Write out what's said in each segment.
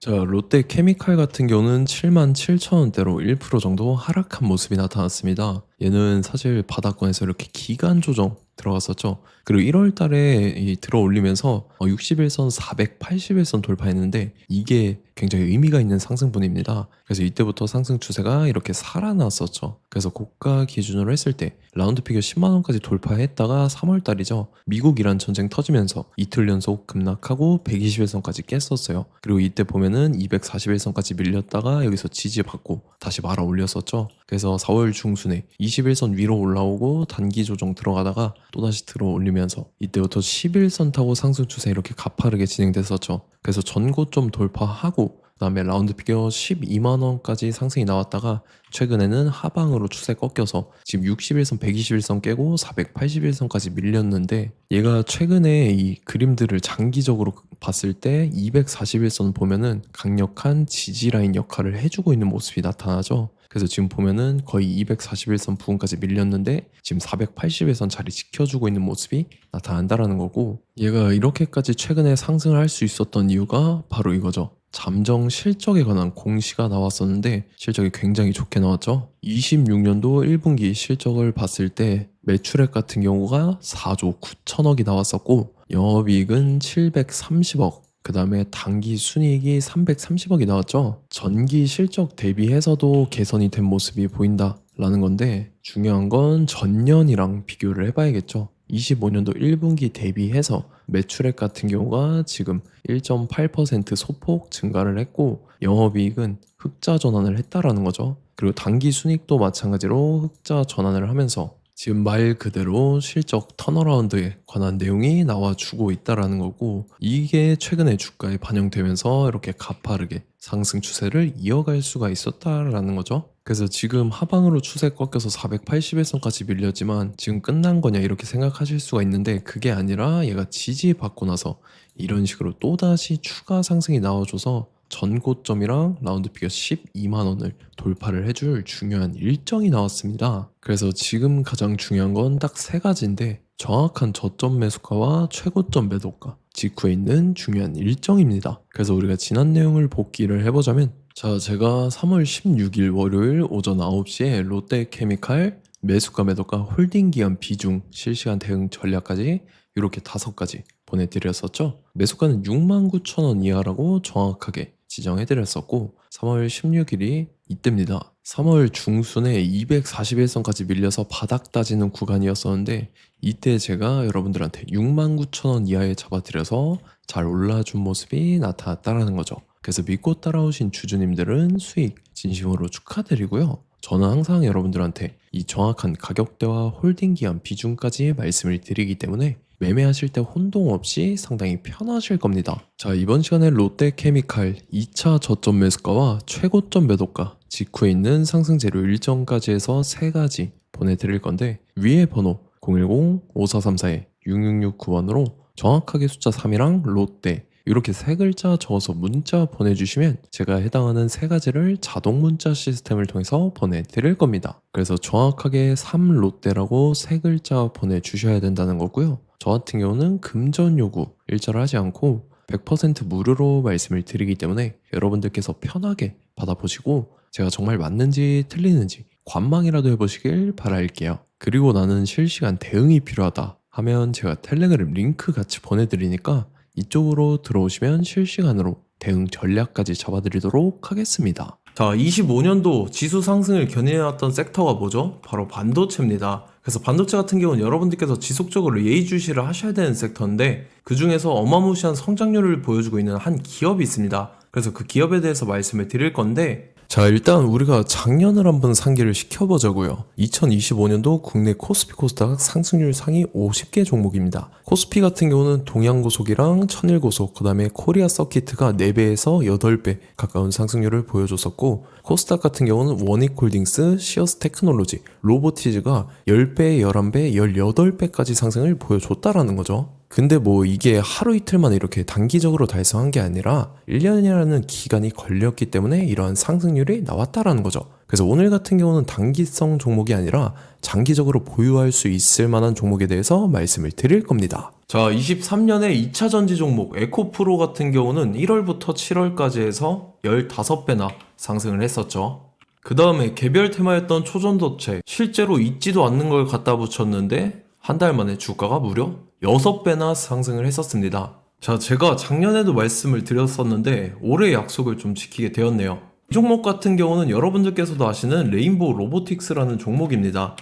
자, 롯데 케미칼 같은 경우는 77,000원대로 1% 정도 하락한 모습이 나타났습니다. 얘는 사실 바닥권에서 이렇게 기간 조정 들어갔었죠. 그리고 1월 달에 들어 올리면서 60일선 480일선 돌파했는데 이게 굉장히 의미가 있는 상승분입니다. 그래서 이때부터 상승 추세가 이렇게 살아났었죠. 그래서 고가 기준으로 했을 때 라운드 피겨 10만 원까지 돌파했다가 3월 달이죠. 미국 이란 전쟁 터지면서 이틀 연속 급락하고 120일선까지 깼었어요. 그리고 이때 보면은 241선까지 밀렸다가 여기서 지지받고 다시 말아 올렸었죠. 그래서 4월 중순에 21선 위로 올라오고 단기 조정 들어가다가 또다시 들어 올리면서 이때부터 11선 타고 상승 추세 이렇게 가파르게 진행됐었죠. 그래서 전고점 돌파하고 그다음에 라운드 피겨 12만 원까지 상승이 나왔다가 최근에는 하방으로 추세 꺾여서 지금 60일선, 120일선 깨고 481선까지 밀렸는데 얘가 최근에 이 그림들을 장기적으로 봤을 때 241선 보면은 강력한 지지라인 역할을 해주고 있는 모습이 나타나죠. 그래서 지금 보면은 거의 241선 부근까지 밀렸는데 지금 480일선 자리 지켜주고 있는 모습이 나타난다라는 거고, 얘가 이렇게까지 최근에 상승을 할 수 있었던 이유가 바로 이거죠. 잠정 실적에 관한 공시가 나왔었는데 실적이 굉장히 좋게 나왔죠. 26년도 1분기 실적을 봤을 때 매출액 같은 경우가 4조 9천억이 나왔었고 영업이익은 730억, 그 다음에 당기 순이익이 330억이 나왔죠. 전기 실적 대비해서도 개선이 된 모습이 보인다라는 건데, 중요한 건 전년이랑 비교를 해봐야겠죠. 25년도 1분기 대비해서 매출액 같은 경우가 지금 1.8% 소폭 증가를 했고 영업이익은 흑자 전환을 했다라는 거죠. 그리고 당기 순이익도 마찬가지로 흑자 전환을 하면서 지금 말 그대로 실적 턴어라운드에 관한 내용이 나와주고 있다라는 거고, 이게 최근에 주가에 반영되면서 이렇게 가파르게 상승 추세를 이어갈 수가 있었다라는 거죠. 그래서 지금 하방으로 추세 꺾여서 480일선까지 밀렸지만 지금 끝난 거냐 이렇게 생각하실 수가 있는데, 그게 아니라 얘가 지지받고 나서 이런 식으로 또다시 추가 상승이 나와줘서 전고점이랑 라운드 피겨 12만 원을 돌파를 해줄 중요한 일정이 나왔습니다. 그래서 지금 가장 중요한 건 딱 세 가지인데, 정확한 저점 매수가와 최고점 매도가 직후에 있는 중요한 일정입니다. 그래서 우리가 지난 내용을 복기를 해보자면, 자, 제가 3월 16일 월요일 오전 9시에 롯데케미칼 매수가 매도가 홀딩 기간 비중 실시간 대응 전략까지 이렇게 5가지 보내드렸었죠. 매수가는 69,000원 이하라고 정확하게 지정해드렸었고 3월 16일이 이때입니다. 3월 중순에 241선까지 밀려서 바닥 따지는 구간이었었는데 이때 제가 여러분들한테 69,000원 이하에 잡아드려서 잘 올라준 모습이 나타났다라는 거죠. 그래서 믿고 따라오신 주주님들은 수익 진심으로 축하드리고요. 저는 항상 여러분들한테 이 정확한 가격대와 홀딩 기한 비중까지 말씀을 드리기 때문에 매매하실 때 혼동 없이 상당히 편하실 겁니다. 자, 이번 시간에 롯데케미칼 2차 저점 매수가와 최고점 매도가 직후에 있는 상승재료 일정까지 해서 3가지 보내드릴 건데, 위에 번호 010-5434-6669번으로 정확하게 숫자 3이랑 롯데 이렇게 3글자 적어서 문자 보내주시면 제가 해당하는 3가지를 자동 문자 시스템을 통해서 보내드릴 겁니다. 그래서 정확하게 3롯데라고 3글자 보내주셔야 된다는 거고요. 저 같은 경우는 금전 요구 일절을 하지 않고 100% 무료로 말씀을 드리기 때문에 여러분들께서 편하게 받아보시고 제가 정말 맞는지 틀리는지 관망이라도 해보시길 바랄게요. 그리고 나는 실시간 대응이 필요하다 하면 제가 텔레그램 링크 같이 보내드리니까 이쪽으로 들어오시면 실시간으로 대응 전략까지 잡아드리도록 하겠습니다. 자, 25년도 지수 상승을 견인해왔던 섹터가 뭐죠? 바로 반도체입니다. 그래서 반도체 같은 경우는 여러분들께서 지속적으로 예의주시를 하셔야 되는 섹터인데, 그 중에서 어마무시한 성장률을 보여주고 있는 한 기업이 있습니다. 그래서 그 기업에 대해서 말씀을 드릴 건데, 자, 일단 우리가 작년을 한번 상기를 시켜보자고요. 2025년도 국내 코스피 코스닥 상승률 상위 50개 종목입니다. 코스피 같은 경우는 동양고속이랑 천일고속, 그 다음에 코리아 서키트가 4배에서 8배 가까운 상승률을 보여줬었고, 코스닥 같은 경우는 원익홀딩스, 시어스 테크놀로지, 로보티즈가 10배, 11배, 18배까지 상승을 보여줬다라는 거죠. 근데 뭐 이게 하루 이틀 만에 이렇게 단기적으로 달성한 게 아니라 1년이라는 기간이 걸렸기 때문에 이러한 상승률이 나왔다라는 거죠. 그래서 오늘 같은 경우는 단기성 종목이 아니라 장기적으로 보유할 수 있을 만한 종목에 대해서 말씀을 드릴 겁니다. 자, 23년에 2차 전지 종목 에코프로 같은 경우는 1월부터 7월까지 해서 15배나 상승을 했었죠. 그 다음에 개별 테마였던 초전도체, 실제로 있지도 않는 걸 갖다 붙였는데 한 달 만에 주가가 무려 6배나 상승을 했었습니다. 자, 제가 작년에도 말씀을 드렸었는데 올해 약속을 좀 지키게 되었네요. 이 종목 같은 경우는 여러분들께서도 아시는 레인보우 로보틱스라는 종목입니다.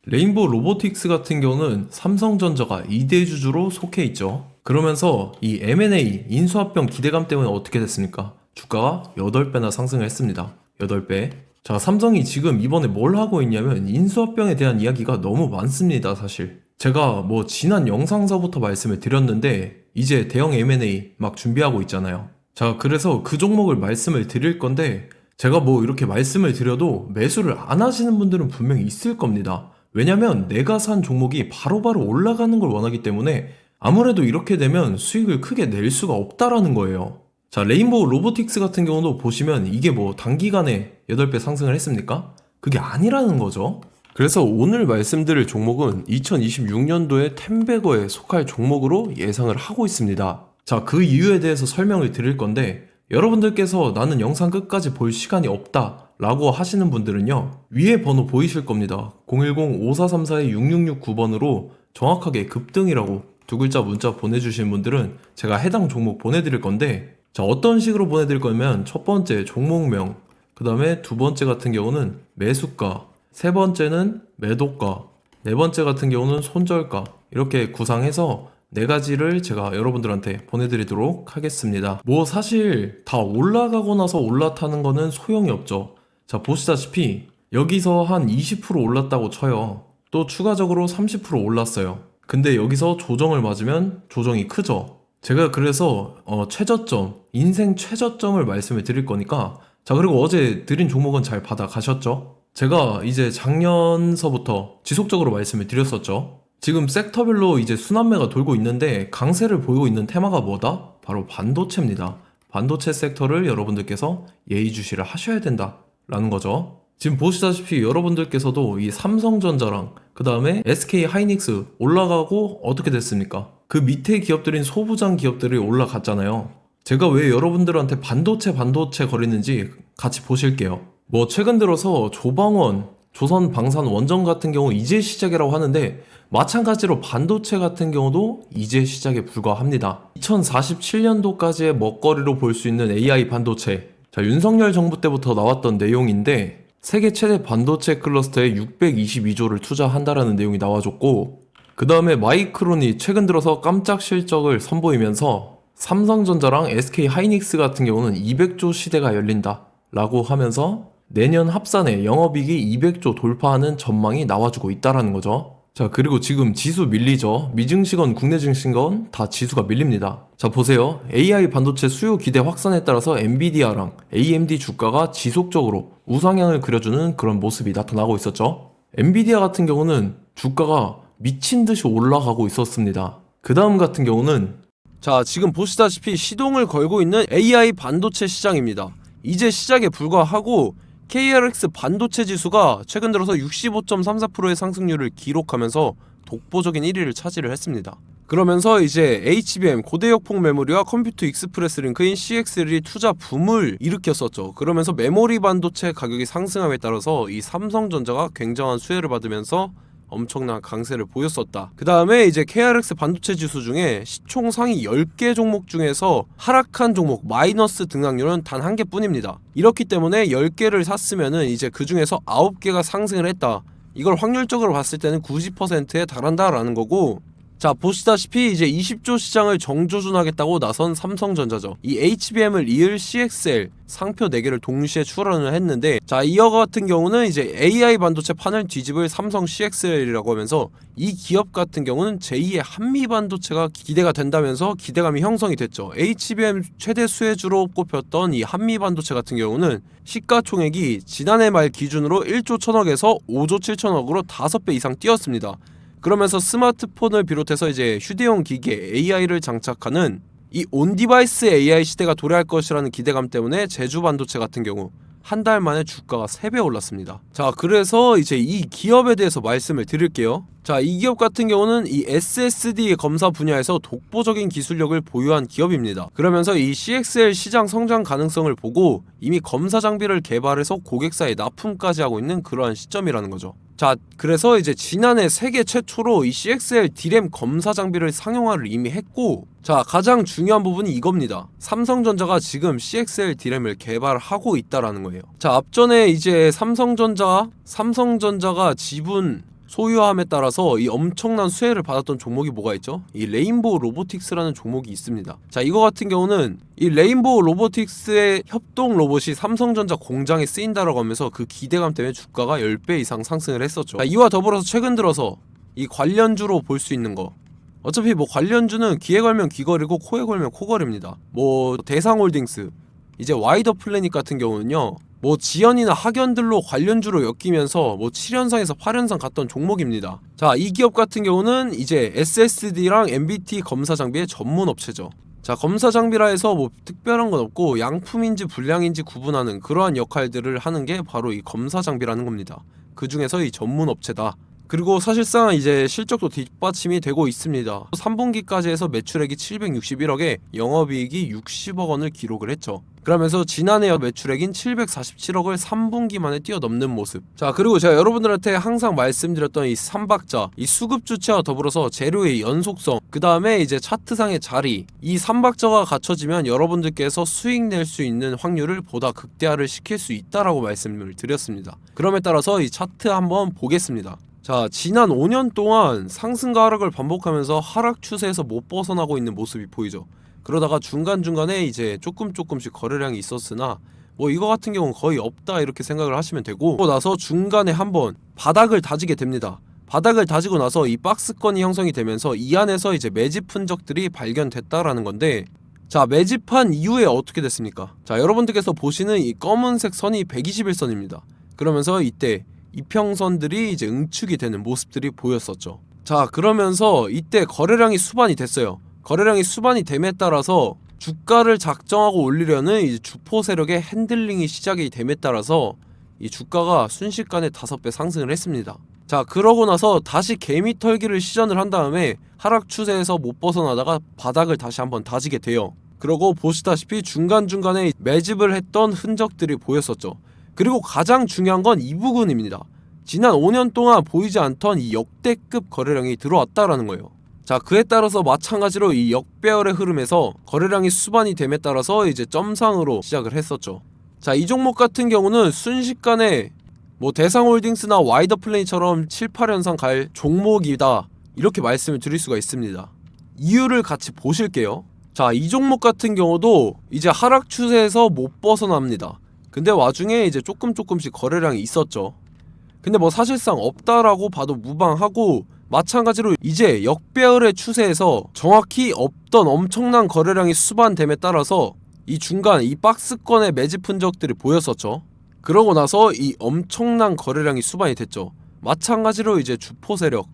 레인보우 로보틱스 같은 경우는 삼성전자가 2대 주주로 속해 있죠. 그러면서 이 M&A 인수합병 기대감 때문에 어떻게 됐습니까? 주가가 8배나 상승을 했습니다. 8배. 자, 삼성이 지금 이번에 뭘 하고 있냐면 인수합병에 대한 이야기가 너무 많습니다, 사실. 제가 뭐 지난 영상서부터 말씀을 드렸는데 이제 대형 M&A 막 준비하고 있잖아요. 자, 그래서 그 종목을 말씀을 드릴 건데 제가 뭐 이렇게 말씀을 드려도 매수를 안 하시는 분들은 분명히 있을 겁니다. 왜냐면 내가 산 종목이 바로바로 올라가는 걸 원하기 때문에 아무래도 이렇게 되면 수익을 크게 낼 수가 없다라는 거예요. 자, 레인보우 로보틱스 같은 경우도 보시면 이게 뭐 단기간에 8배 상승을 했습니까? 그게 아니라는 거죠. 그래서 오늘 말씀드릴 종목은 2026년도에 템베거에 속할 종목으로 예상을 하고 있습니다. 자, 그 이유에 대해서 설명을 드릴 건데 여러분들께서 나는 영상 끝까지 볼 시간이 없다 라고 하시는 분들은요, 위에 번호 보이실 겁니다. 010-5434-6669번으로 정확하게 급등이라고 두 글자 문자 보내주신 분들은 제가 해당 종목 보내드릴 건데, 자, 어떤 식으로 보내드릴 거냐면 첫 번째 종목명, 그 다음에 두 번째 같은 경우는 매수가, 세 번째는 매도가, 네 번째 같은 경우는 손절가, 이렇게 구상해서 네 가지를 제가 여러분들한테 보내드리도록 하겠습니다. 뭐 사실 다 올라가고 나서 올라타는 거는 소용이 없죠. 자, 보시다시피 여기서 한 20% 올랐다고 쳐요. 또 추가적으로 30% 올랐어요. 근데 여기서 조정을 맞으면 조정이 크죠. 제가 그래서 최저점, 인생 최저점을 말씀을 드릴 거니까, 자, 그리고 어제 드린 종목은 잘 받아가셨죠? 제가 이제 작년서부터 지속적으로 말씀을 드렸었죠. 지금 섹터별로 이제 순환매가 돌고 있는데 강세를 보이고 있는 테마가 뭐다? 바로 반도체입니다. 반도체 섹터를 여러분들께서 예의주시를 하셔야 된다라는 거죠. 지금 보시다시피 여러분들께서도 이 삼성전자랑 그 다음에 SK 하이닉스 올라가고 어떻게 됐습니까? 그 밑에 기업들인 소부장 기업들이 올라갔잖아요. 제가 왜 여러분들한테 반도체 거리는지 같이 보실게요. 뭐 최근 들어서 조방원, 조선방산원전 같은 경우 이제 시작이라고 하는데 마찬가지로 반도체 같은 경우도 이제 시작에 불과합니다. 2047년도까지의 먹거리로 볼 수 있는 AI 반도체. 자, 윤석열 정부 때부터 나왔던 내용인데 세계 최대 반도체 클러스터에 622조를 투자한다라는 내용이 나와줬고, 그 다음에 마이크론이 최근 들어서 깜짝 실적을 선보이면서 삼성전자랑 SK 하이닉스 같은 경우는 200조 시대가 열린다 라고 하면서 내년 합산에 영업이익이 200조 돌파하는 전망이 나와주고 있다라는 거죠. 자, 그리고 지금 지수 밀리죠. 미증시건 국내 증시건 다 지수가 밀립니다. 자, 보세요. AI 반도체 수요 기대 확산에 따라서 엔비디아랑 AMD 주가가 지속적으로 우상향을 그려주는 그런 모습이 나타나고 있었죠. 엔비디아 같은 경우는 주가가 미친 듯이 올라가고 있었습니다. 그 다음 같은 경우는, 자, 지금 보시다시피 시동을 걸고 있는 AI 반도체 시장입니다. 이제 시작에 불과하고 KRX 반도체 지수가 최근 들어서 65.34%의 상승률을 기록하면서 독보적인 1위를 차지를 했습니다. 그러면서 이제 HBM 고대역폭 메모리와 컴퓨터 익스프레스 링크인 CXL이 투자 붐을 일으켰었죠. 그러면서 메모리 반도체 가격이 상승함에 따라서 이 삼성전자가 굉장한 수혜를 받으면서 엄청난 강세를 보였었다. 그 다음에 이제 KRX 반도체 지수 중에 시총 상위 10개 종목 중에서 하락한 종목 마이너스 등락률은 단 1개뿐입니다. 이렇기 때문에 10개를 샀으면은 이제 그 중에서 9개가 상승을 했다. 이걸 확률적으로 봤을 때는 90%에 달한다라는 거고, 자, 보시다시피 이제 20조 시장을 정조준하겠다고 나선 삼성전자죠. 이 HBM을 이을 CXL 상표 4개를 동시에 출원을 했는데, 자, 이어 같은 경우는 이제 AI 반도체 판을 뒤집을 삼성 CXL이라고 하면서 이 기업 같은 경우는 제2의 한미 반도체가 기대가 된다면서 기대감이 형성이 됐죠. HBM 최대 수혜주로 꼽혔던 이 한미 반도체 같은 경우는 시가총액이 지난해 말 기준으로 1조 1000억에서 5조 7천억으로 5배 이상 뛰었습니다. 그러면서 스마트폰을 비롯해서 이제 휴대용 기기에 AI를 장착하는 이 온디바이스 AI 시대가 도래할 것이라는 기대감 때문에 제주 반도체 같은 경우, 한 달 만에 주가가 3배 올랐습니다. 자, 그래서 이제 이 기업에 대해서 말씀을 드릴게요. 자, 이 기업 같은 경우는 이 SSD 검사 분야에서 독보적인 기술력을 보유한 기업입니다. 그러면서 이 CXL 시장 성장 가능성을 보고 이미 검사 장비를 개발해서 고객사에 납품까지 하고 있는 그러한 시점이라는 거죠. 자, 그래서 이제 지난해 세계 최초로 이 CXL D램 검사 장비를 상용화를 이미 했고, 자, 가장 중요한 부분이 이겁니다. 삼성전자가 지금 CXL D램을 개발하고 있다라는 거예요. 자, 앞전에 이제 삼성전자가 지분 소유함에 따라서 이 엄청난 수혜를 받았던 종목이 뭐가 있죠? 이 레인보우 로보틱스라는 종목이 있습니다. 자, 이거 같은 경우는 이 레인보우 로보틱스의 협동 로봇이 삼성전자 공장에 쓰인다라고 하면서 그 기대감 때문에 주가가 10배 이상 상승을 했었죠. 자, 이와 더불어서 최근 들어서 이 관련주로 볼 수 있는 거, 어차피 뭐 관련주는 귀에 걸면 귀걸이고 코에 걸면 코걸입니다. 뭐 대상홀딩스, 이제 와이더 플래닛 같은 경우는요, 뭐 지연이나 학연들로 관련주로 엮이면서 뭐 7연상에서 8연상 갔던 종목입니다. 자, 이 기업 같은 경우는 이제 SSD랑 MBT 검사 장비의 전문 업체죠. 자, 검사 장비라 해서 뭐 특별한 건 없고 양품인지 불량인지 구분하는 그러한 역할들을 하는 게 바로 이 검사 장비라는 겁니다. 그 중에서 이 전문 업체다. 그리고 사실상 이제 실적도 뒷받침이 되고 있습니다. 3분기까지 해서 매출액이 761억에 영업이익이 60억 원을 기록을 했죠. 그러면서 지난해 매출액인 747억을 3분기 만에 뛰어넘는 모습. 자, 그리고 제가 여러분들한테 항상 말씀드렸던 이 3박자, 이 수급 주체와 더불어서 재료의 연속성, 그 다음에 이제 차트상의 자리, 이 3박자가 갖춰지면 여러분들께서 수익 낼 수 있는 확률을 보다 극대화를 시킬 수 있다라고 말씀을 드렸습니다. 그럼에 따라서 이 차트 한번 보겠습니다. 자, 지난 5년 동안 상승과 하락을 반복하면서 하락 추세에서 못 벗어나고 있는 모습이 보이죠. 그러다가 중간중간에 이제 조금씩 거래량이 있었으나 뭐 이거 같은 경우는 거의 없다 이렇게 생각을 하시면 되고, 그러고 나서 중간에 한번 바닥을 다지게 됩니다. 바닥을 다지고 나서 이 박스권이 형성이 되면서 이 안에서 이제 매집 흔적들이 발견됐다라는 건데, 자, 매집한 이후에 어떻게 됐습니까? 자, 여러분들께서 보시는 이 검은색 선이 121선입니다. 그러면서 이때 이평선들이 이제 응축이 되는 모습들이 보였었죠. 자, 그러면서 이때 거래량이 수반이 됐어요. 거래량이 수반이 됨에 따라서 주가를 작정하고 올리려는 이제 주포 세력의 핸들링이 시작이 됨에 따라서 이 주가가 순식간에 5배 상승을 했습니다. 자, 그러고 나서 다시 개미 털기를 시전을 한 다음에 하락 추세에서 못 벗어나다가 바닥을 다시 한번 다지게 돼요. 그러고 보시다시피 중간중간에 매집을 했던 흔적들이 보였었죠. 그리고 가장 중요한 건 이 부분입니다. 지난 5년 동안 보이지 않던 이 역대급 거래량이 들어왔다라는 거예요. 자, 그에 따라서 마찬가지로 이 역배열의 흐름에서 거래량이 수반이 됨에 따라서 이제 점상으로 시작을 했었죠. 자, 이 종목 같은 경우는 순식간에 뭐 대상홀딩스나 와이더 플레이처럼 7, 8연상 갈 종목이다 이렇게 말씀을 드릴 수가 있습니다. 이유를 같이 보실게요. 자, 이 종목 같은 경우도 이제 하락 추세에서 못 벗어납니다. 근데 와중에 이제 조금씩 거래량이 있었죠. 근데 뭐 사실상 없다라고 봐도 무방하고, 마찬가지로 이제 역배열의 추세에서 정확히 없던 엄청난 거래량이 수반됨에 따라서 이 중간 이 박스권의 매집 흔적들이 보였었죠. 그러고 나서 이 엄청난 거래량이 수반이 됐죠. 마찬가지로 이제 주포 세력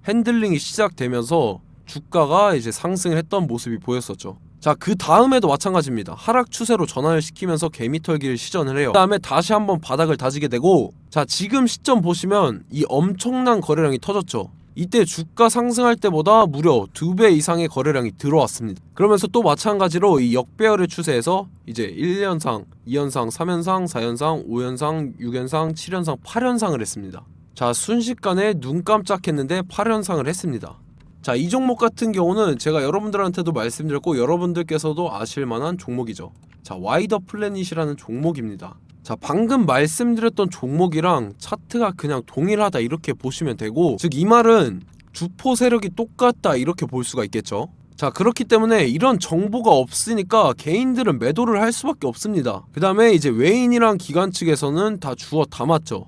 핸들링이 시작되면서 주가가 이제 상승을 했던 모습이 보였었죠. 자, 그 다음에도 마찬가지입니다. 하락 추세로 전환을 시키면서 개미털기를 시전을 해요. 그 다음에 다시 한번 바닥을 다지게 되고, 자, 지금 시점 보시면 이 엄청난 거래량이 터졌죠. 이때 주가 상승할 때보다 무려 2배 이상의 거래량이 들어왔습니다. 그러면서 또 마찬가지로 이 역배열의 추세에서 이제 1연상, 2연상, 3연상, 4연상, 5연상, 6연상, 7연상, 8연상을 했습니다. 자, 순식간에 눈 깜짝했는데 8연상을 했습니다. 자, 이 종목 같은 경우는 제가 여러분들한테도 말씀드렸고 여러분들께서도 아실만한 종목이죠. 자, 와이더 플래닛이라는 종목입니다. 자, 방금 말씀드렸던 종목이랑 차트가 그냥 동일하다 이렇게 보시면 되고, 즉 이 말은 주포 세력이 똑같다 이렇게 볼 수가 있겠죠. 자, 그렇기 때문에 이런 정보가 없으니까 개인들은 매도를 할 수밖에 없습니다. 그 다음에 이제 외인이랑 기관 측에서는 다 주워 담았죠.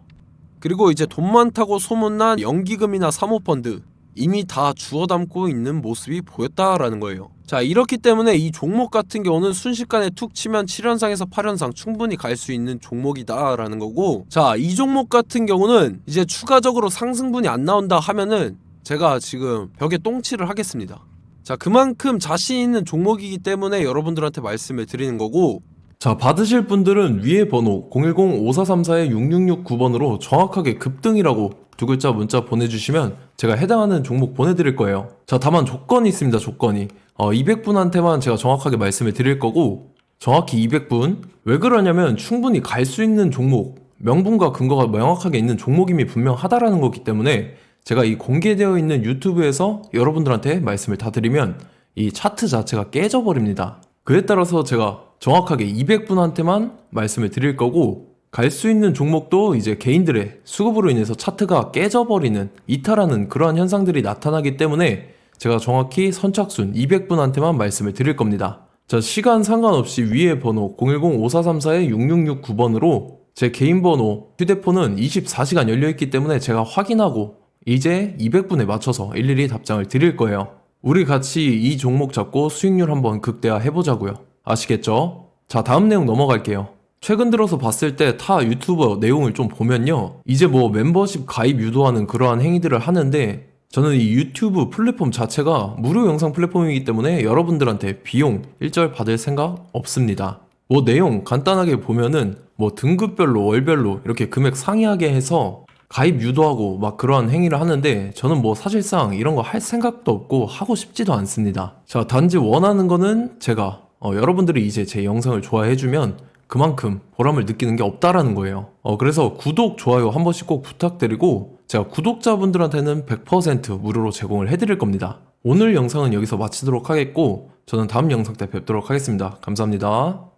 그리고 이제 돈 많다고 소문난 연기금이나 사모펀드 이미 다 주워 담고 있는 모습이 보였다라는 거예요. 자, 이렇기 때문에 이 종목 같은 경우는 순식간에 툭 치면 7연상에서 8연상 충분히 갈 수 있는 종목이다 라는 거고, 자, 이 종목 같은 경우는 이제 추가적으로 상승분이 안 나온다 하면은 제가 지금 벽에 똥칠을 하겠습니다. 자, 그만큼 자신 있는 종목이기 때문에 여러분들한테 말씀을 드리는 거고, 자, 받으실 분들은 위에 번호 010-5434-6669번으로 정확하게 급등이라고 두 글자 문자 보내주시면 제가 해당하는 종목 보내드릴 거예요. 자, 다만 조건이 있습니다. 조건이 200분한테만 제가 정확하게 말씀을 드릴 거고, 정확히 200분. 왜 그러냐면 충분히 갈 수 있는 종목, 명분과 근거가 명확하게 있는 종목임이 분명하다라는 거기 때문에 제가 이 공개되어 있는 유튜브에서 여러분들한테 말씀을 다 드리면 이 차트 자체가 깨져버립니다. 그에 따라서 제가 정확하게 200분한테만 말씀을 드릴 거고, 갈 수 있는 종목도 이제 개인들의 수급으로 인해서 차트가 깨져버리는, 이탈하는 그러한 현상들이 나타나기 때문에 제가 정확히 선착순 200분한테만 말씀을 드릴 겁니다. 자, 시간 상관없이 위에 번호 010-5434-6669번으로 제 개인 번호, 휴대폰은 24시간 열려있기 때문에 제가 확인하고 이제 200분에 맞춰서 일일이 답장을 드릴 거예요. 우리 같이 이 종목 잡고 수익률 한번 극대화 해보자고요. 아시겠죠? 자, 다음 내용 넘어갈게요. 최근 들어서 봤을 때 타 유튜버 내용을 좀 보면요, 이제 뭐 멤버십 가입 유도하는 그러한 행위들을 하는데, 저는 이 유튜브 플랫폼 자체가 무료 영상 플랫폼이기 때문에 여러분들한테 비용 일절 받을 생각 없습니다. 뭐 내용 간단하게 보면은 뭐 등급별로 월별로 이렇게 금액 상이하게 해서 가입 유도하고 막 그러한 행위를 하는데, 저는 뭐 사실상 이런 거 할 생각도 없고 하고 싶지도 않습니다. 자, 단지 원하는 거는 제가 여러분들이 이제 제 영상을 좋아해주면 그만큼 보람을 느끼는 게 없다라는 거예요. 그래서 구독, 좋아요 한 번씩 꼭 부탁드리고, 제가 구독자분들한테는 100% 무료로 제공을 해드릴 겁니다. 오늘 영상은 여기서 마치도록 하겠고, 저는 다음 영상 때 뵙도록 하겠습니다. 감사합니다.